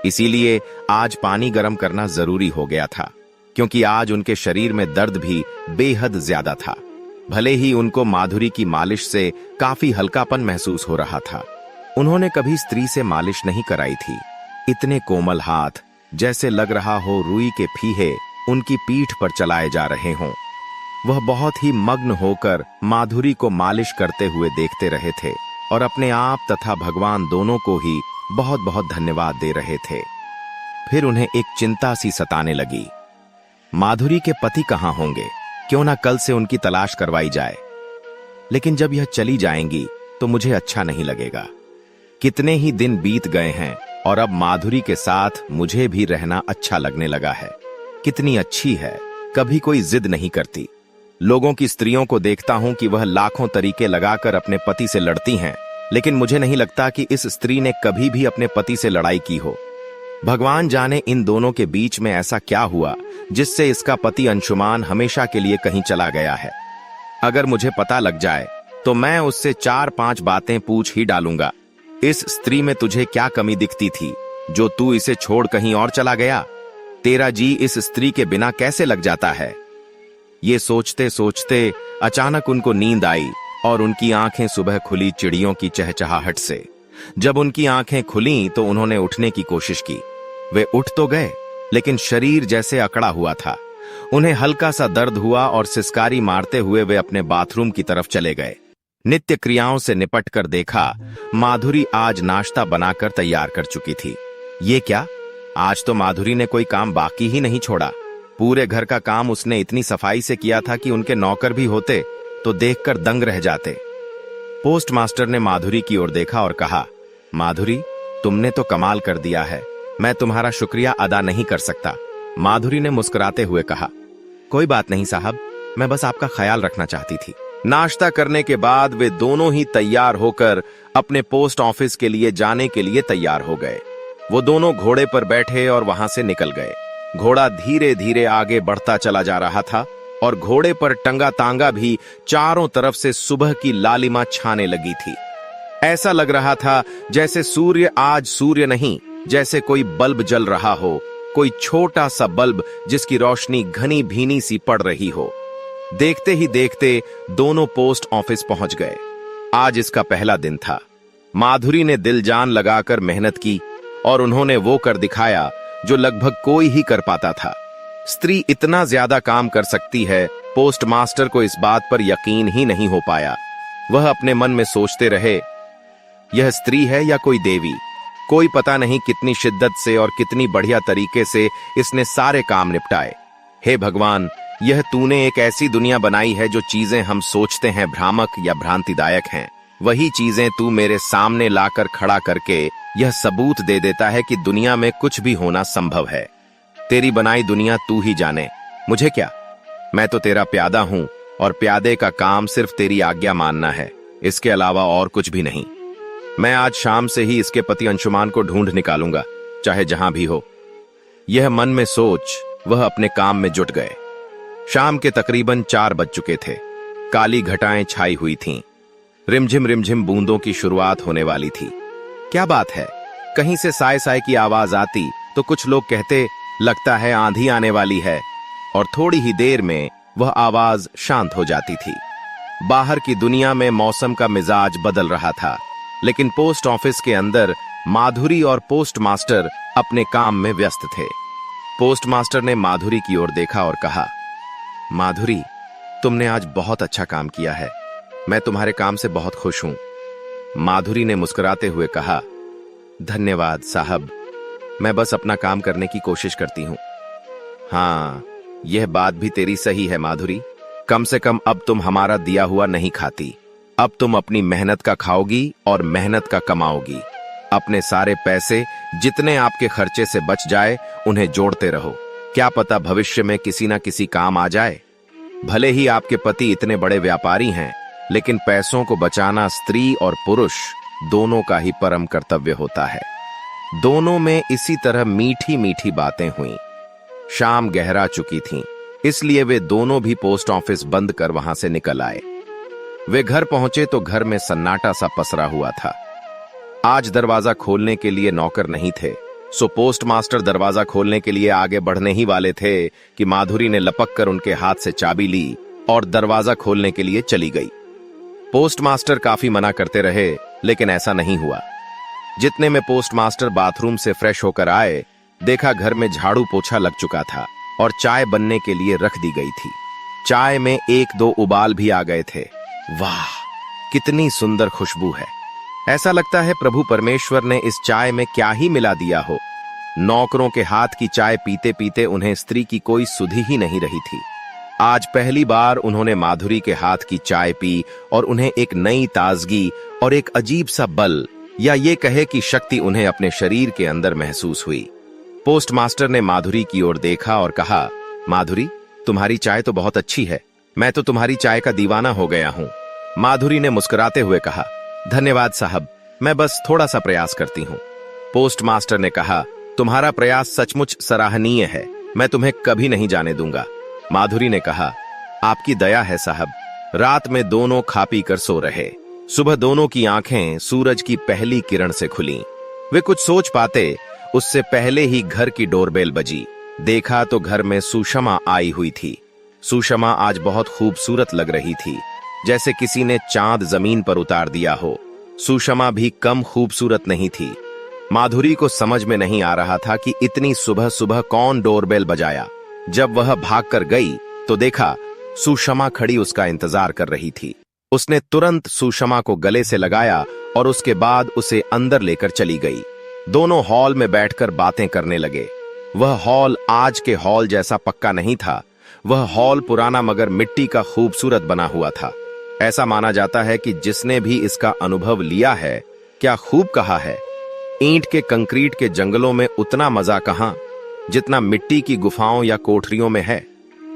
इसीलिए आज पानी गर्म करना जरूरी हो गया था, क्योंकि आज उनके शरीर में दर्द भी बेहद ज्यादा था। भले ही उनको माधुरी की मालिश से काफी हल्कापन महसूस हो रहा था। उन्होंने कभी स्त्री से मालिश नहीं कराई थी। इतने कोमल हाथ, जैसे लग रहा हो रुई के फीहे उनकी पीठ पर चलाए जा रहे हों। वह बहुत ही मग्न होकर माधुरी को मालिश करते हुए देखते रहे थे और अपने आप तथा भगवान दोनों को ही बहुत बहुत धन्यवाद दे रहे थे। फिर उन्हें एक चिंता सी सताने लगी। माधुरी के पति कहाँ होंगे? क्यों ना कल से उनकी तलाश करवाई जाए। लेकिन जब यह चली जाएंगी तो मुझे अच्छा नहीं लगेगा। कितने ही दिन बीत गए हैं और अब माधुरी के साथ मुझे भी रहना अच्छा लगने लगा है। कितनी अच्छी है, कभी कोई जिद नहीं करती। लोगों की स्त्रियों को देखता हूं कि वह लाखों तरीके लगाकर अपने पति से लड़ती हैं, लेकिन मुझे नहीं लगता कि इस स्त्री ने कभी भी अपने पति से लड़ाई की हो। भगवान जाने इन दोनों के बीच में ऐसा क्या हुआ जिससे इसका पति अंशुमान हमेशा के लिए कहीं चला गया है। अगर मुझे पता लग जाए तो मैं उससे 4-5 बातें पूछ ही डालूंगा। इस स्त्री में तुझे क्या कमी दिखती थी जो तू इसे छोड़ कहीं और चला गया? तेरा जी इस स्त्री के बिना कैसे लग जाता है? ये सोचते सोचते अचानक उनको नींद आई और उनकी आंखें सुबह खुली चिड़ियों की चहचहाहट से। जब उनकी आंखें खुलीं तो उन्होंने उठने की कोशिश की। वे उठ तो गए, लेकिन शरीर जैसे अकड़ा हुआ था। उन्हें हल्का सा दर्द हुआ और सिसकारी मारते हुए वे अपने बाथरूम की तरफ चले गए। नित्य क्रियाओं से निपट कर देखा, माधुरी आज नाश्ता बनाकर तैयार कर चुकी थी। ये क्या? आज तो माधुरी ने कोई काम बाकी ही नहीं छोड़ा। पूरे घर का काम उसने इतनी सफाई से किया था कि उनके नौकर भी होते तो देखकर दंग रह जाते। पोस्ट मास्टर ने माधुरी की ओर देखा और कहा, माधुरी, तुमने तो कमाल कर दिया है, मैं तुम्हारा शुक्रिया अदा नहीं कर सकता। माधुरी ने मुस्कुराते हुए कहा, कोई बात नहीं साहब, मैं बस आपका ख्याल रखना चाहती थी। नाश्ता करने के बाद वे दोनों ही तैयार होकर अपने पोस्ट ऑफिस के लिए जाने के लिए तैयार हो गए। वो दोनों घोड़े पर बैठे और वहां से निकल गए। घोड़ा धीरे धीरे आगे बढ़ता चला जा रहा था और घोड़े पर टंगा तांगा भी चारों तरफ से सुबह की लालिमा छाने लगी थी। ऐसा लग रहा था जैसे सूर्य आज सूर्य नहीं, जैसे कोई बल्ब जल रहा हो, कोई छोटा सा बल्ब जिसकी रोशनी घनी भीनी सी पड़ रही हो। देखते ही देखते दोनों पोस्ट ऑफिस पहुंच गए। आज इसका पहला दिन था। माधुरी ने दिल जान लगाकर मेहनत की और उन्होंने वो कर दिखाया जो लगभग कोई ही कर पाता था। स्त्री इतना ज्यादा काम कर सकती है, पोस्टमास्टर को इस बात पर यकीन ही नहीं हो पाया। वह अपने मन में सोचते रहे, यह स्त्री है या कोई देवी? कोई पता नहीं कितनी शिद्दत से और कितनी बढ़िया तरीके से इसने सारे काम निपटाए। हे भगवान, यह तूने एक ऐसी दुनिया बनाई है जो चीजें हम सोचते हैं भ्रामक या भ्रांतिदायक हैं, वही चीजें तू मेरे सामने लाकर खड़ा करके यह सबूत दे देता है कि दुनिया में कुछ भी होना संभव है। तेरी बनाई दुनिया तू ही जाने, मुझे क्या? मैं तो तेरा प्यादा हूं और प्यादे का काम सिर्फ तेरी आज्ञा मानना है, इसके अलावा और कुछ भी नहीं। मैं आज शाम से ही इसके पति अंशुमान को ढूंढ निकालूंगा, चाहे जहां भी हो। यह मन में सोच वह अपने काम में जुट गए। शाम के तकरीबन 4 बज चुके थे। काली घटाएं छाई हुई थीं। रिमझिम रिमझिम बूंदों की शुरुआत होने वाली थी। क्या बात है, कहीं से साय साय की आवाज आती तो कुछ लोग कहते लगता है आंधी आने वाली है, और थोड़ी ही देर में वह आवाज शांत हो जाती थी। बाहर की दुनिया में मौसम का मिजाज बदल रहा था, लेकिन पोस्ट ऑफिस के अंदर माधुरी और पोस्ट मास्टर अपने काम में व्यस्त थे। पोस्ट मास्टर ने माधुरी की ओर देखा और कहा, माधुरी, तुमने आज बहुत अच्छा काम किया है, मैं तुम्हारे काम से बहुत खुश हूं। माधुरी ने मुस्कुराते हुए कहा, धन्यवाद साहब, मैं बस अपना काम करने की कोशिश करती हूं। हाँ, यह बात भी तेरी सही है माधुरी, कम से कम अब तुम हमारा दिया हुआ नहीं खाती। अब तुम अपनी मेहनत का खाओगी और मेहनत का कमाओगी। अपने सारे पैसे जितने आपके खर्चे से बच जाए उन्हें जोड़ते रहो, क्या पता भविष्य में किसी ना किसी काम आ जाए। भले ही आपके पति इतने बड़े व्यापारी हैं, लेकिन पैसों को बचाना स्त्री और पुरुष दोनों का ही परम कर्तव्य होता है। दोनों में इसी तरह मीठी मीठी बातें हुईं। शाम गहरा चुकी थी, इसलिए वे दोनों भी पोस्ट ऑफिस बंद कर वहां से निकल आए। वे घर पहुंचे तो घर में सन्नाटा सा पसरा हुआ था। आज दरवाजा खोलने के लिए नौकर नहीं थे, सो पोस्ट मास्टर दरवाजा खोलने के लिए आगे बढ़ने ही वाले थे कि माधुरी ने लपक कर उनके हाथ से चाबी ली और दरवाजा खोलने के लिए चली गई। पोस्ट मास्टर काफी मना करते रहे, लेकिन ऐसा नहीं हुआ। जितने में पोस्ट मास्टर बाथरूम से फ्रेश होकर आए, देखा घर में झाड़ू पोछा लग चुका था और चाय बनने के लिए रख दी गई थी। चाय में 1-2 उबाल भी आ गए थे। वाह, कितनी सुंदर खुशबू है। ऐसा लगता है प्रभु परमेश्वर ने इस चाय में क्या ही मिला दिया हो। नौकरों के हाथ की चाय पीते पीते उन्हें स्त्री की कोई सुधि ही नहीं रही थी। आज पहली बार उन्होंने माधुरी के हाथ की चाय पी और उन्हें एक नई ताजगी और एक अजीब सा बल, या ये कहे कि शक्ति उन्हें अपने शरीर के अंदर महसूस हुई। पोस्ट मास्टर ने माधुरी की ओर देखा और कहा, माधुरी, तुम्हारी चाय तो बहुत अच्छी है, मैं तो तुम्हारी चाय का दीवाना हो गया हूं। माधुरी ने मुस्कुराते हुए कहा, धन्यवाद साहब, मैं बस थोड़ा सा प्रयास करती हूं। पोस्ट मास्टर ने कहा, तुम्हारा प्रयास सचमुच सराहनीय है, मैं तुम्हें कभी नहीं जाने दूंगा। माधुरी ने कहा, आपकी दया है साहब। रात में दोनों खा पी कर सो रहे। सुबह दोनों की आंखें सूरज की पहली किरण से खुली। वे कुछ सोच पाते उससे पहले ही घर की डोरबेल बजी। देखा तो घर में सुषमा आई हुई थी। सुषमा आज बहुत खूबसूरत लग रही थी, जैसे किसी ने चांद जमीन पर उतार दिया हो। सुषमा भी कम खूबसूरत नहीं थी। माधुरी को समझ में नहीं आ रहा था कि इतनी सुबह सुबह कौन डोरबेल बजाया। जब वह भागकर गई तो देखा सुषमा खड़ी उसका इंतजार कर रही थी। उसने तुरंत सुषमा को गले से लगाया और उसके बाद उसे अंदर लेकर चली गई। दोनों हॉल में बैठकर बातें करने लगे। वह हॉल आज के हॉल जैसा पक्का नहीं था। वह हॉल पुराना मगर मिट्टी का खूबसूरत बना हुआ था। ऐसा माना जाता है कि जिसने भी इसका अनुभव लिया है, क्या खूब कहा है। ईंट के कंक्रीट के जंगलों में उतना मजा कहां जितना मिट्टी की गुफाओं या कोठरियों में है।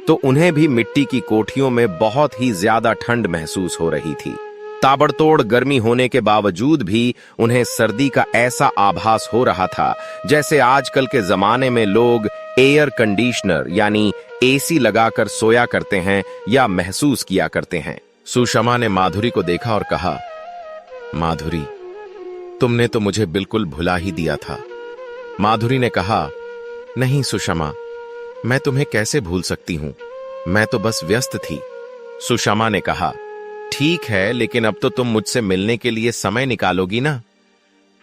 तो उन्हें भी मिट्टी की कोठरियों में बहुत ही ज्यादा ठंड महसूस हो रही थी। ताबड़तोड़ गर्मी होने के बावजूद भी उन्हें सर्दी का ऐसा आभास हो रहा था जैसे आजकल के जमाने में लोग एयर कंडीशनर यानी एसी लगाकर सोया करते हैं या महसूस किया करते हैं। सुषमा ने माधुरी को देखा और कहा, माधुरी, तुमने तो मुझे बिल्कुल भुला ही दिया था। माधुरी ने कहा, नहीं सुषमा, मैं तुम्हें कैसे भूल सकती हूं, मैं तो बस व्यस्त थी। सुषमा ने कहा, ठीक है, लेकिन अब तो तुम मुझसे मिलने के लिए समय निकालोगी ना।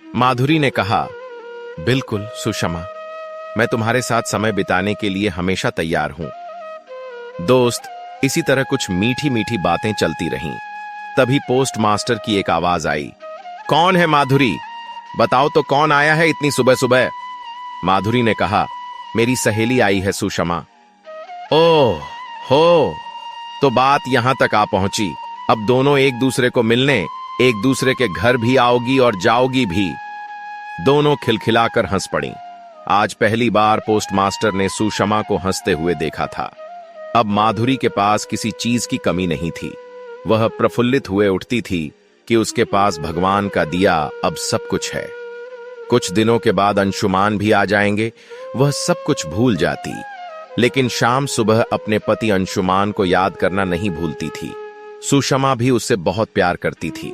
माधुरी ने कहा, बिल्कुल सुषमा, मैं तुम्हारे साथ समय बिताने के लिए हमेशा तैयार हूं। दोस्त, इसी तरह कुछ मीठी मीठी बातें चलती रहीं। तभी पोस्ट मास्टर की एक आवाज आई, कौन है माधुरी? बताओ तो कौन आया है इतनी सुबह सुबह? माधुरी ने कहा, मेरी सहेली आई है सुषमा। ओह हो, तो बात यहां तक आ पहुंची। अब दोनों एक दूसरे को मिलने, एक दूसरे के घर भी आओगी और जाओगी भी। दोनों खिलखिलाकर हंस पड़ी। आज पहली बार पोस्टमास्टर ने सुषमा को हंसते हुए देखा था। अब माधुरी के पास किसी चीज की कमी नहीं थी। वह प्रफुल्लित हुए उठती थी कि उसके पास भगवान का दिया अब सब कुछ है। कुछ दिनों के बाद अंशुमान भी आ जाएंगे। वह सब कुछ भूल जाती, लेकिन शाम सुबह अपने पति अंशुमान को याद करना नहीं भूलती थी। सुषमा भी उससे बहुत प्यार करती थी।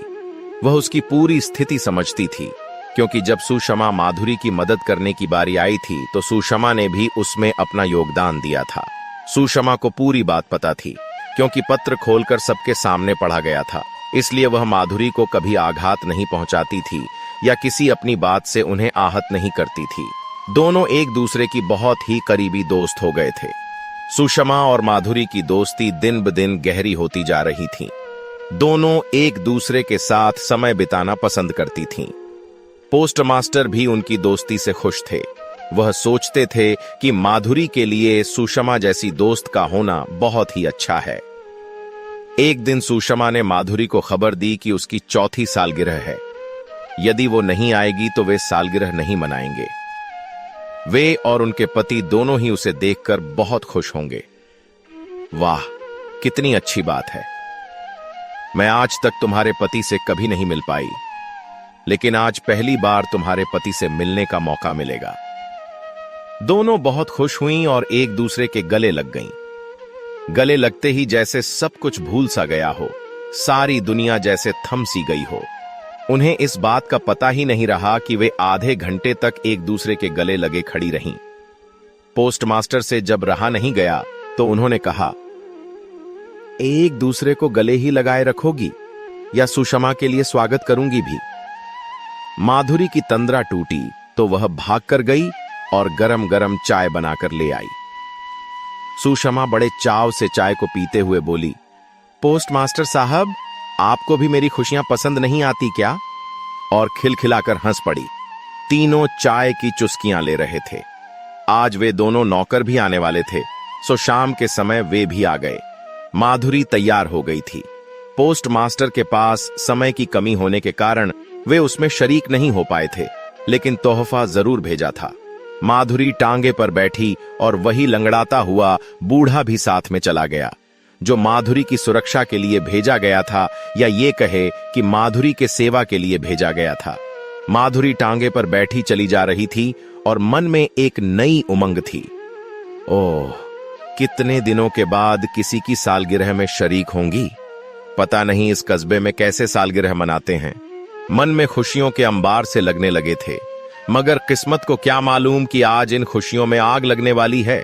वह उसकी पूरी स्थिति समझती थी, क्योंकि जब सुषमा माधुरी की मदद करने की बारी आई थी तो सुषमा ने भी उसमें अपना योगदान दिया था। सुषमा को पूरी बात पता थी, क्योंकि पत्र खोलकर सबके सामने पढ़ा गया था। इसलिए वह माधुरी को कभी आघात नहीं पहुंचाती थी या किसी अपनी बात से उन्हें आहत नहीं करती थी। दोनों एक दूसरे की बहुत ही करीबी दोस्त हो गए थे। सुषमा और माधुरी की दोस्ती दिन ब दिन गहरी होती जा रही थी। दोनों एक दूसरे के साथ समय बिताना पसंद करती थीं। पोस्टमास्टर भी उनकी दोस्ती से खुश थे। वह सोचते थे कि माधुरी के लिए सुषमा जैसी दोस्त का होना बहुत ही अच्छा है। एक दिन सुषमा ने माधुरी को खबर दी कि उसकी चौथी सालगिरह है। यदि वो नहीं आएगी तो वे सालगिरह नहीं मनाएंगे। वे और उनके पति दोनों ही उसे देखकर बहुत खुश होंगे। वाह, कितनी अच्छी बात है। मैं आज तक तुम्हारे पति से कभी नहीं मिल पाई, लेकिन आज पहली बार तुम्हारे पति से मिलने का मौका मिलेगा। दोनों बहुत खुश हुईं और एक दूसरे के गले लग गईं। गले लगते ही जैसे सब कुछ भूल सा गया हो, सारी दुनिया जैसे थम सी गई हो। उन्हें इस बात का पता ही नहीं रहा कि वे आधे घंटे तक एक दूसरे के गले लगे खड़ी रहीं। पोस्टमास्टर से जब रहा नहीं गया तो उन्होंने कहा, एक दूसरे को गले ही लगाए रखोगी या सुषमा के लिए स्वागत करूंगी भी? माधुरी की तंद्रा टूटी तो वह भागकर गई और गरम गरम चाय बनाकर ले आई। सुषमा बड़े चाव से चाय को पीते हुए बोली, पोस्टमास्टर साहब, आपको भी मेरी खुशियां पसंद नहीं आती क्या? और खिलखिलाकर हंस पड़ी। तीनों चाय की चुस्कियां ले रहे थे। आज वे दोनों नौकर भी आने वाले थे, सो शाम के समय वे भी आ गए। माधुरी तैयार हो गई थी। पोस्टमास्टर के पास समय की कमी होने के कारण वे उसमें शरीक नहीं हो पाए थे, लेकिन तोहफा जरूर भेजा था। माधुरी टांगे पर बैठी और वही लंगड़ाता हुआ बूढ़ा भी साथ में चला गया, जो माधुरी की सुरक्षा के लिए भेजा गया था, या ये कहे कि माधुरी के सेवा के लिए भेजा गया था। माधुरी टांगे पर बैठी चली जा रही थी और मन में एक नई उमंग थी। ओह, कितने दिनों के बाद किसी की सालगिरह में शरीक होंगी। पता नहीं इस कस्बे में कैसे सालगिरह मनाते हैं। मन में खुशियों के अंबार से लगने लगे थे, मगर किस्मत को क्या मालूम कि आज इन खुशियों में आग लगने वाली है।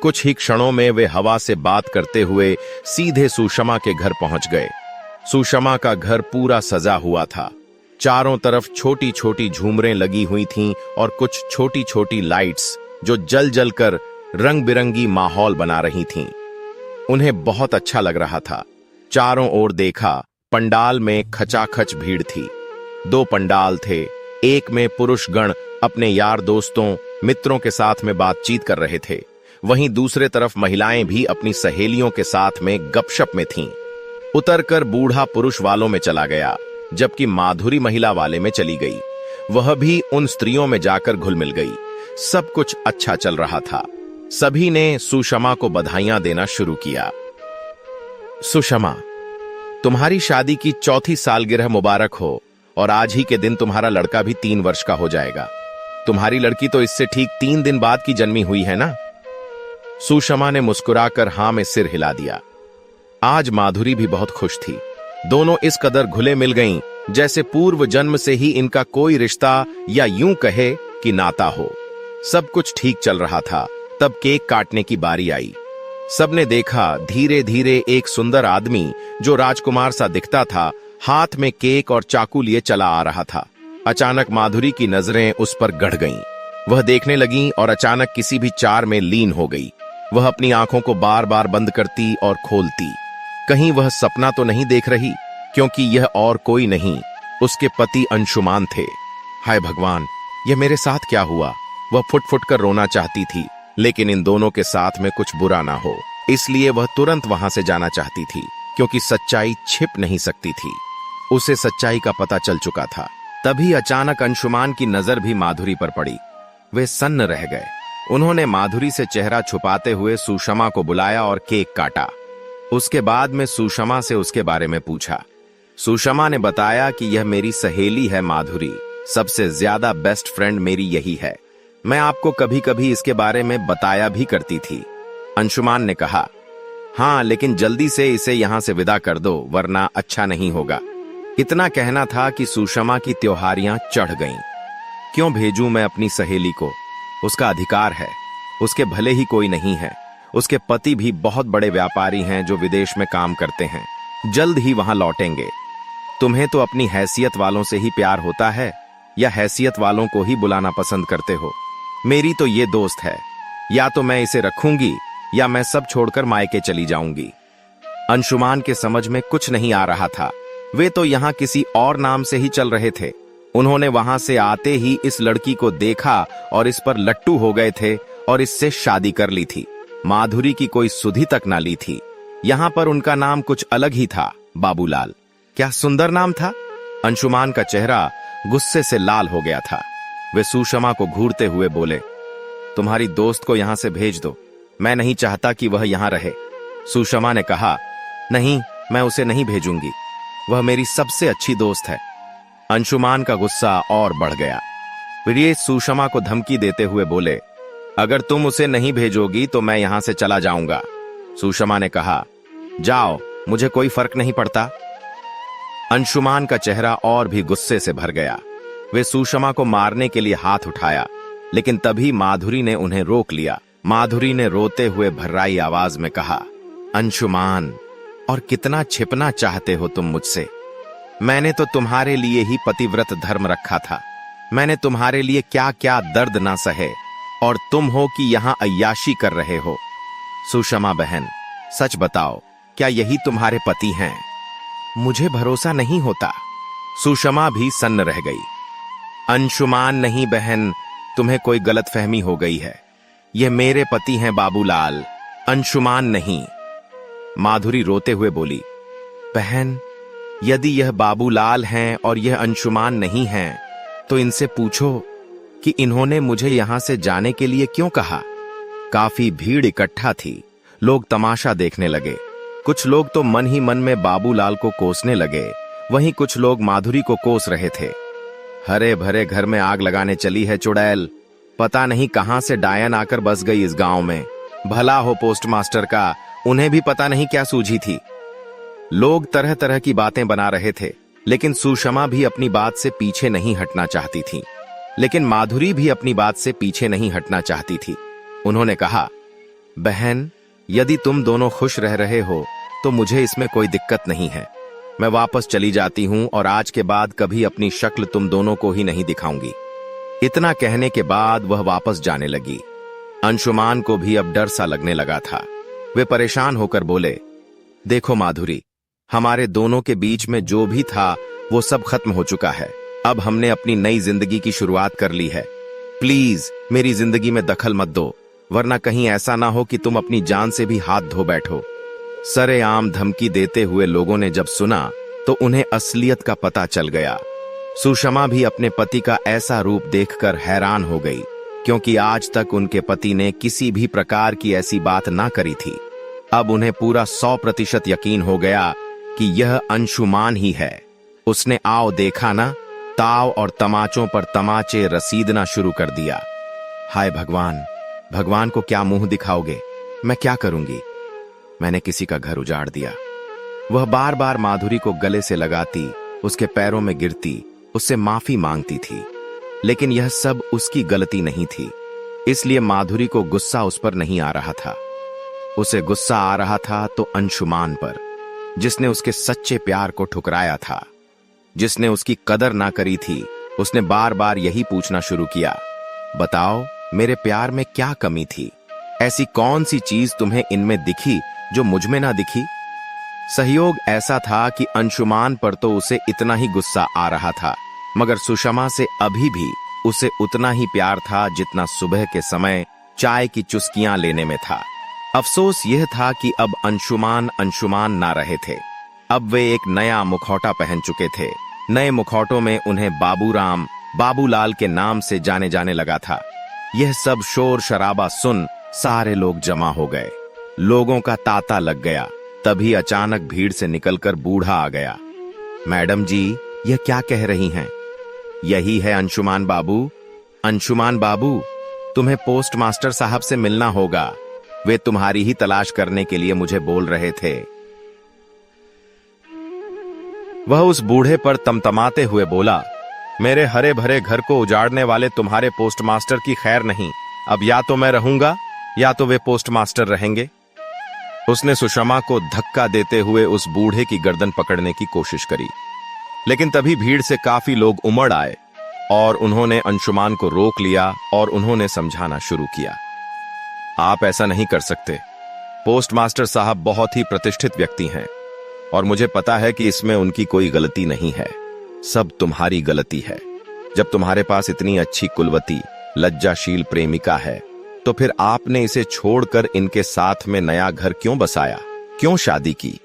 कुछ ही क्षणों में वे हवा से बात करते हुए सीधे सुषमा के घर पहुंच गए। सुषमा का घर पूरा सजा हुआ था। चारों तरफ छोटी छोटी झूमरें लगी हुई थीं और कुछ छोटी छोटी लाइट्स जो जल जल कर रंग बिरंगी माहौल बना रही थीं। उन्हें बहुत अच्छा लग रहा था। चारों ओर देखा, पंडाल में खचाखच भीड़ थी। 2 पंडाल थे। एक में पुरुष गण अपने यार दोस्तों मित्रों के साथ में बातचीत कर रहे थे। वहीं दूसरे तरफ महिलाएं भी अपनी सहेलियों के साथ में गपशप में थीं। उतरकर बूढ़ा पुरुष वालों में चला गया, जबकि माधुरी महिला वाले में चली गई। वह भी उन स्त्रियों में जाकर घुल मिल गई। सब कुछ अच्छा चल रहा था। सभी ने सुषमा को बधाइयां देना शुरू किया। सुषमा, तुम्हारी शादी की 4थी सालगिरह मुबारक हो, और आज ही के दिन तुम्हारा लड़का भी 3 वर्ष का हो जाएगा। तुम्हारी लड़की तो इससे ठीक 3 दिन बाद की जन्मी हुई है ना? सुषमा ने मुस्कुराकर हां में सिर हिला दिया। आज माधुरी भी बहुत खुश थी। दोनों इस कदर घुले मिल गईं, जैसे पूर्व जन्म से ही इनका कोई रिश्ता या यूं कहे कि नाता हो। सब कुछ ठीक चल रहा था, तब केक काटने की बारी आई। सबने देखा धीरे धीरे एक सुंदर आदमी जो राजकुमार सा दिखता था, हाथ में केक और चाकू लिए चला आ रहा था। अचानक माधुरी की नजरें उस पर गड़ गईं। वह देखने लगी और अचानक किसी भी चार में लीन हो गई। वह अपनी आंखों को बार बार बंद करती और खोलती। कहीं वह सपना तो नहीं देख रही, क्योंकि यह और कोई नहीं, उसके पति अंशुमान थे। हाय भगवान, यह मेरे साथ क्या हुआ? वह फुट फुट कर रोना चाहती थी, लेकिन इन दोनों के साथ में कुछ बुरा ना हो, इसलिए वह तुरंत वहां से जाना चाहती थी, क्योंकि सच्चाई छिप नहीं सकती थी। उसे सच्चाई का पता चल चुका था। तभी अचानक अंशुमान की नजर भी माधुरी पर पड़ी। वे सन्न रह गए। उन्होंने माधुरी से चेहरा छुपाते हुए सुषमा को बुलाया और केक काटा। उसके बाद में सुषमा से उसके बारे में पूछा। सुषमा ने बताया कि यह मेरी सहेली है माधुरी, सबसे ज्यादा बेस्ट फ्रेंड मेरी यही है। मैं आपको कभी कभी इसके बारे में बताया भी करती थी। अंशुमान ने कहा, हाँ, लेकिन जल्दी से इसे यहां से विदा कर दो, वरना अच्छा नहीं होगा। इतना कहना था कि सुषमा की त्योहारियां चढ़ गईं। क्यों भेजूं मैं अपनी सहेली को? उसका अधिकार है। उसके भले ही कोई नहीं है। उसके पति भी बहुत बड़े व्यापारी हैं जो विदेश में काम करते हैं, जल्द ही वहां लौटेंगे। तुम्हें तो अपनी हैसियत वालों से ही प्यार होता है, या हैसियत वालों को ही बुलाना पसंद करते हो? मेरी तो ये दोस्त है, या तो मैं इसे रखूंगी या मैं सब छोड़कर मायके चली जाऊंगी। अंशुमान के समझ में कुछ नहीं आ रहा था। वे तो यहां किसी और नाम से ही चल रहे थे। उन्होंने वहां से आते ही इस लड़की को देखा और इस पर लट्टू हो गए थे और इससे शादी कर ली थी। माधुरी की कोई सुधि तक ना ली थी। यहां पर उनका नाम कुछ अलग ही था, बाबूलाल। क्या सुंदर नाम था। अंशुमान का चेहरा गुस्से से लाल हो गया था। वे सुषमा को घूरते हुए बोले, तुम्हारी दोस्त को यहां से भेज दो, मैं नहीं चाहता कि वह यहां रहे। सुषमा ने कहा, नहीं, मैं उसे नहीं भेजूंगी, वह मेरी सबसे अच्छी दोस्त है। अंशुमान का गुस्सा और बढ़ गया। फिर ये सुषमा को धमकी देते हुए बोले, अगर तुम उसे नहीं भेजोगी तो मैं यहां से चला जाऊंगा। सुषमा ने कहा, जाओ, मुझे कोई फर्क नहीं पड़ता। अंशुमान का चेहरा और भी गुस्से से भर गया। वे सुषमा को मारने के लिए हाथ उठाया, लेकिन तभी माधुरी ने उन्हें रोक लिया। माधुरी ने रोते हुए भर्राई आवाज में कहा, अंशुमान, और कितना छिपना चाहते हो तुम मुझसे? मैंने तो तुम्हारे लिए ही पतिव्रत धर्म रखा था। मैंने तुम्हारे लिए क्या क्या दर्द ना सहे, और तुम हो कि यहां अय्याशी कर रहे हो। सुषमा बहन, सच बताओ, क्या यही तुम्हारे पति हैं? मुझे भरोसा नहीं होता। सुषमा भी सन्न रह गई। अंशुमान नहीं बहन, तुम्हें कोई गलतफहमी हो गई है। यह मेरे पति हैं बाबूलाल, अंशुमान नहीं। माधुरी रोते हुए बोली, बहन, यदि यह बाबूलाल हैं और यह अंशुमान नहीं हैं, तो इनसे पूछो कि इन्होंने मुझे यहां से जाने के लिए क्यों कहा। काफी भीड़ इकट्ठा थी। लोग तमाशा देखने लगे। कुछ लोग तो मन ही मन में बाबूलाल को कोसने लगे, वहीं कुछ लोग माधुरी को कोस रहे थे। हरे भरे घर में आग लगाने चली है चुड़ैल। पता नहीं कहां से डायन आकर बस गई इस गांव में। भला हो पोस्ट मास्टर का, उन्हें भी पता नहीं क्या सूझी थी। लोग तरह तरह की बातें बना रहे थे, लेकिन सुषमा भी अपनी बात से पीछे नहीं हटना चाहती थी। लेकिन माधुरी भी अपनी बात से पीछे नहीं हटना चाहती थी। उन्होंने कहा, बहन, यदि तुम दोनों खुश रह रहे हो तो मुझे इसमें कोई दिक्कत नहीं है। मैं वापस चली जाती हूं और आज के बाद कभी अपनी शक्ल तुम दोनों को ही नहीं दिखाऊंगी। इतना कहने के बाद वह वापस जाने लगी। अंशुमान को भी अब डर सा लगने लगा था। वे परेशान होकर बोले, देखो माधुरी, हमारे दोनों के बीच में जो भी था वो सब खत्म हो चुका है। अब हमने अपनी नई जिंदगी की शुरुआत कर ली है। प्लीज मेरी जिंदगी में दखल मत दो, वरना कहीं ऐसा ना हो कि तुम अपनी जान से भी हाथ धो बैठो। सरेआम धमकी देते हुए लोगों ने जब सुना तो उन्हें असलियत का पता चल गया। सुषमा भी अपने पति का ऐसा रूप देखकर हैरान हो गई, क्योंकि आज तक उनके पति ने किसी भी प्रकार की ऐसी बात ना करी थी। अब उन्हें पूरा 100% यकीन हो गया कि यह अंशुमान ही है। उसने आओ देखा ना, ताव और तमाचों पर तमाचे रसीदना शुरू कर दिया। हाय भगवान, भगवान को क्या मुंह दिखाओगे, मैं क्या करूंगी। मैंने किसी का घर उजाड़ दिया। वह बार बार माधुरी को गले से लगाती, उसके पैरों में गिरती, उससे माफी मांगती थी, लेकिन यह सब उसकी गलती नहीं थी। इसलिए माधुरी को गुस्सा उस पर नहीं आ रहा था। उसे गुस्सा आ रहा था तो अंशुमान पर, जिसने उसके सच्चे प्यार को ठुकराया था, जिसने उसकी कदर ना करी थी। उसने बार बार यही पूछना शुरू किया, बताओ मेरे प्यार में क्या कमी थी, ऐसी कौन सी चीज तुम्हें इनमें दिखी जो मुझ में ना दिखी। सहयोग ऐसा था कि अंशुमान पर तो उसे इतना ही गुस्सा आ रहा था, मगर सुषमा से अभी भी उसे उतना ही प्यार था जितना सुबह के समय चाय की चुस्कियां लेने में था। अफसोस यह था कि अब अंशुमान ना रहे थे। अब वे एक नया मुखौटा पहन चुके थे। नए मुखौटों में उन्हें बाबूराम, बाबूलाल के नाम से जाने जाने लगा था। यह सब शोर शराबा सुन सारे लोग जमा हो गए। लोगों का तांता लग गया। तभी अचानक भीड़ से निकलकर बूढ़ा आ गया। मैडम जी, यह क्या कह रही हैं? यही है अंशुमान बाबू। अंशुमान बाबू, तुम्हें पोस्ट मास्टर साहब से मिलना होगा। वे तुम्हारी ही तलाश करने के लिए मुझे बोल रहे थे। वह उस बूढ़े पर तमतमाते हुए बोला, मेरे हरे भरे घर को उजाड़ने वाले तुम्हारे पोस्टमास्टर की खैर नहीं। अब या तो मैं रहूंगा या तो वे पोस्टमास्टर रहेंगे। उसने सुषमा को धक्का देते हुए उस बूढ़े की गर्दन पकड़ने की कोशिश करी, लेकिन तभी भीड़ से काफी लोग उमड़ आए और उन्होंने अंशुमान को रोक लिया और उन्होंने समझाना शुरू किया, आप ऐसा नहीं कर सकते। पोस्टमास्टर साहब बहुत ही प्रतिष्ठित व्यक्ति हैं और मुझे पता है कि इसमें उनकी कोई गलती नहीं है। सब तुम्हारी गलती है। जब तुम्हारे पास इतनी अच्छी कुलवती लज्जाशील प्रेमिका है तो फिर आपने इसे छोड़कर इनके साथ में नया घर क्यों बसाया, क्यों शादी की?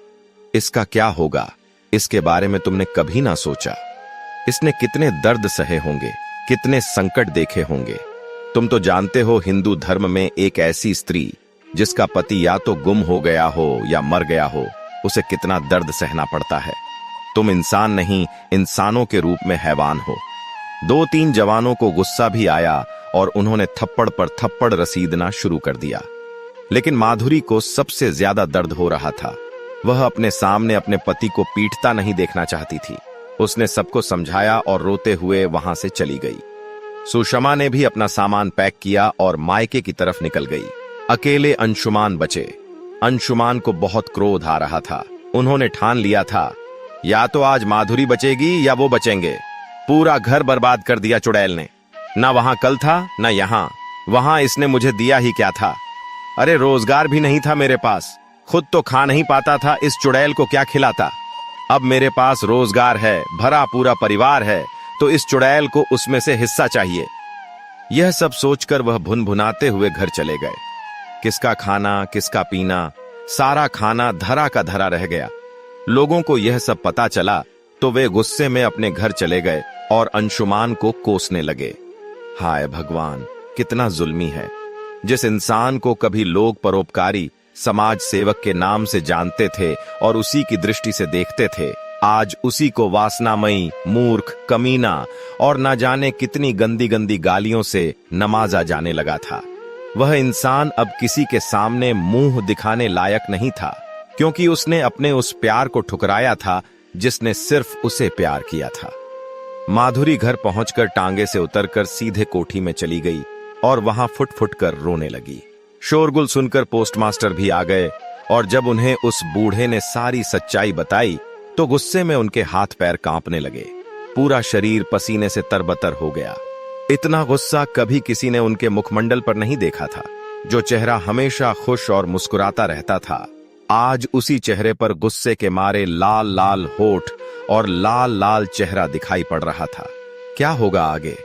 इसका क्या होगा, इसके बारे में तुमने कभी ना सोचा। इसने कितने दर्द सहे होंगे, कितने संकट देखे होंगे। तुम तो जानते हो हिंदू धर्म में एक ऐसी स्त्री जिसका पति या तो गुम हो गया हो या मर गया हो, उसे कितना दर्द सहना पड़ता है। तुम इंसान नहीं, इंसानों के रूप में हैवान हो। 2-3 जवानों को गुस्सा भी आया और उन्होंने थप्पड़ पर थप्पड़ रसीदना शुरू कर दिया। लेकिन माधुरी को सबसे ज्यादा दर्द हो रहा था। वह अपने सामने अपने पति को पीटता नहीं देखना चाहती थी। उसने सबको समझाया और रोते हुए वहां से चली गई। सुषमा ने भी अपना सामान पैक किया और मायके की तरफ निकल गई। अकेले अंशुमान बचे। अंशुमान को बहुत क्रोध आ रहा था। उन्होंने ठान लिया था, या तो आज माधुरी बचेगी या वो बचेंगे। पूरा घर बर्बाद कर दिया चुड़ैल ने। ना वहां कल था ना यहां। वहां इसने मुझे दिया ही क्या था? अरे रोजगार भी नहीं था मेरे पास, खुद तो खा नहीं पाता था, इस चुड़ैल को क्या खिलाता? अब मेरे पास रोजगार है, भरा पूरा परिवार है, तो इस चुड़ैल को उसमें से हिस्सा चाहिए। यह सब सोचकर वह भुनभुनाते हुए घर चले गए। किसका खाना, किसका पीना, सारा खाना धरा का धरा रह गया। लोगों को यह सब पता चला तो वे गुस्से में अपने घर चले गए और अंशुमान को कोसने लगे। हाय भगवान, कितना जुल्मी है। जिस इंसान को कभी लोग परोपकारी समाज सेवक के नाम से जानते थे और उसी की दृष्टि से देखते थे, आज उसी को वासनामयी, मूर्ख, कमीना और ना जाने कितनी गंदी गंदी गालियों से नवाजा जाने लगा था। वह इंसान अब किसी के सामने मुंह दिखाने लायक नहीं था, क्योंकि उसने अपने उस प्यार को ठुकराया था जिसने सिर्फ उसे प्यार किया था। माधुरी घर पहुंचकर टांगे से उतरकर सीधे कोठी में चली गई और वहां फुट फुट कर रोने लगी। शोरगुल सुनकर पोस्टमास्टर भी आ गए और जब उन्हें उस बूढ़े ने सारी सच्चाई बताई तो गुस्से में उनके हाथ पैर कांपने लगे। पूरा शरीर पसीने से तरबतर हो गया। इतना गुस्सा कभी किसी ने उनके मुखमंडल पर नहीं देखा था। जो चेहरा हमेशा खुश और मुस्कुराता रहता था, आज उसी चेहरे पर गुस्से के मारे लाल लाल होठ और लाल लाल चेहरा दिखाई पड़ रहा था। क्या होगा आगे?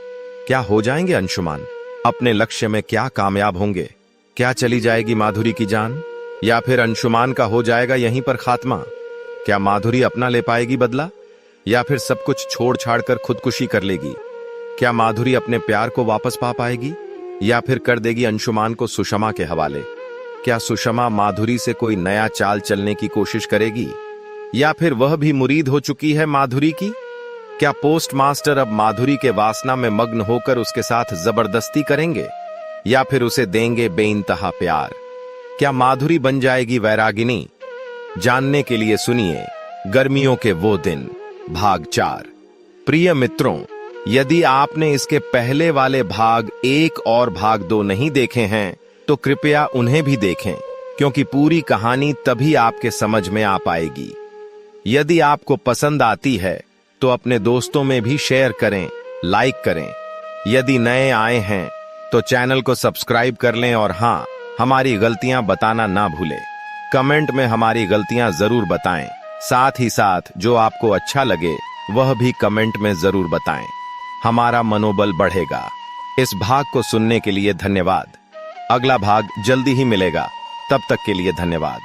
क्या हो जाएंगे अंशुमान? अपने लक्ष्य में क्या कामयाब होंगे? क्या चली जाएगी माधुरी की जान, या फिर अंशुमान का हो जाएगा यहीं पर खात्मा? क्या माधुरी अपना ले पाएगी बदला, या फिर सब कुछ छोड़ छाड़ कर खुदकुशी कर लेगी? क्या माधुरी अपने प्यार को वापस पा पाएगी, या फिर कर देगी अंशुमान को सुषमा के हवाले? क्या सुषमा माधुरी से कोई नया चाल चलने की कोशिश करेगी, या फिर वह भी मुरीद हो चुकी है माधुरी की? क्या पोस्ट मास्टर अब माधुरी के वासना में मग्न होकर उसके साथ जबरदस्ती करेंगे, या फिर उसे देंगे बेइंतहा प्यार? क्या माधुरी बन जाएगी वैरागिनी? जानने के लिए सुनिए गर्मियों के वो दिन भाग 4। प्रिय मित्रों, यदि आपने इसके पहले वाले भाग 1 और भाग 2 नहीं देखे हैं तो कृपया उन्हें भी देखें, क्योंकि पूरी कहानी तभी आपके समझ में आ पाएगी। यदि आपको पसंद आती है तो अपने दोस्तों में भी शेयर करें, लाइक करें। यदि नए आए हैं तो चैनल को सब्सक्राइब कर लें, और हां, हमारी गलतियां बताना ना भूलें। कमेंट में हमारी गलतियां जरूर बताएं। साथ ही साथ जो आपको अच्छा लगे वह भी कमेंट में जरूर बताएं। हमारा मनोबल बढ़ेगा। इस भाग को सुनने के लिए धन्यवाद। अगला भाग जल्दी ही मिलेगा। तब तक के लिए धन्यवाद।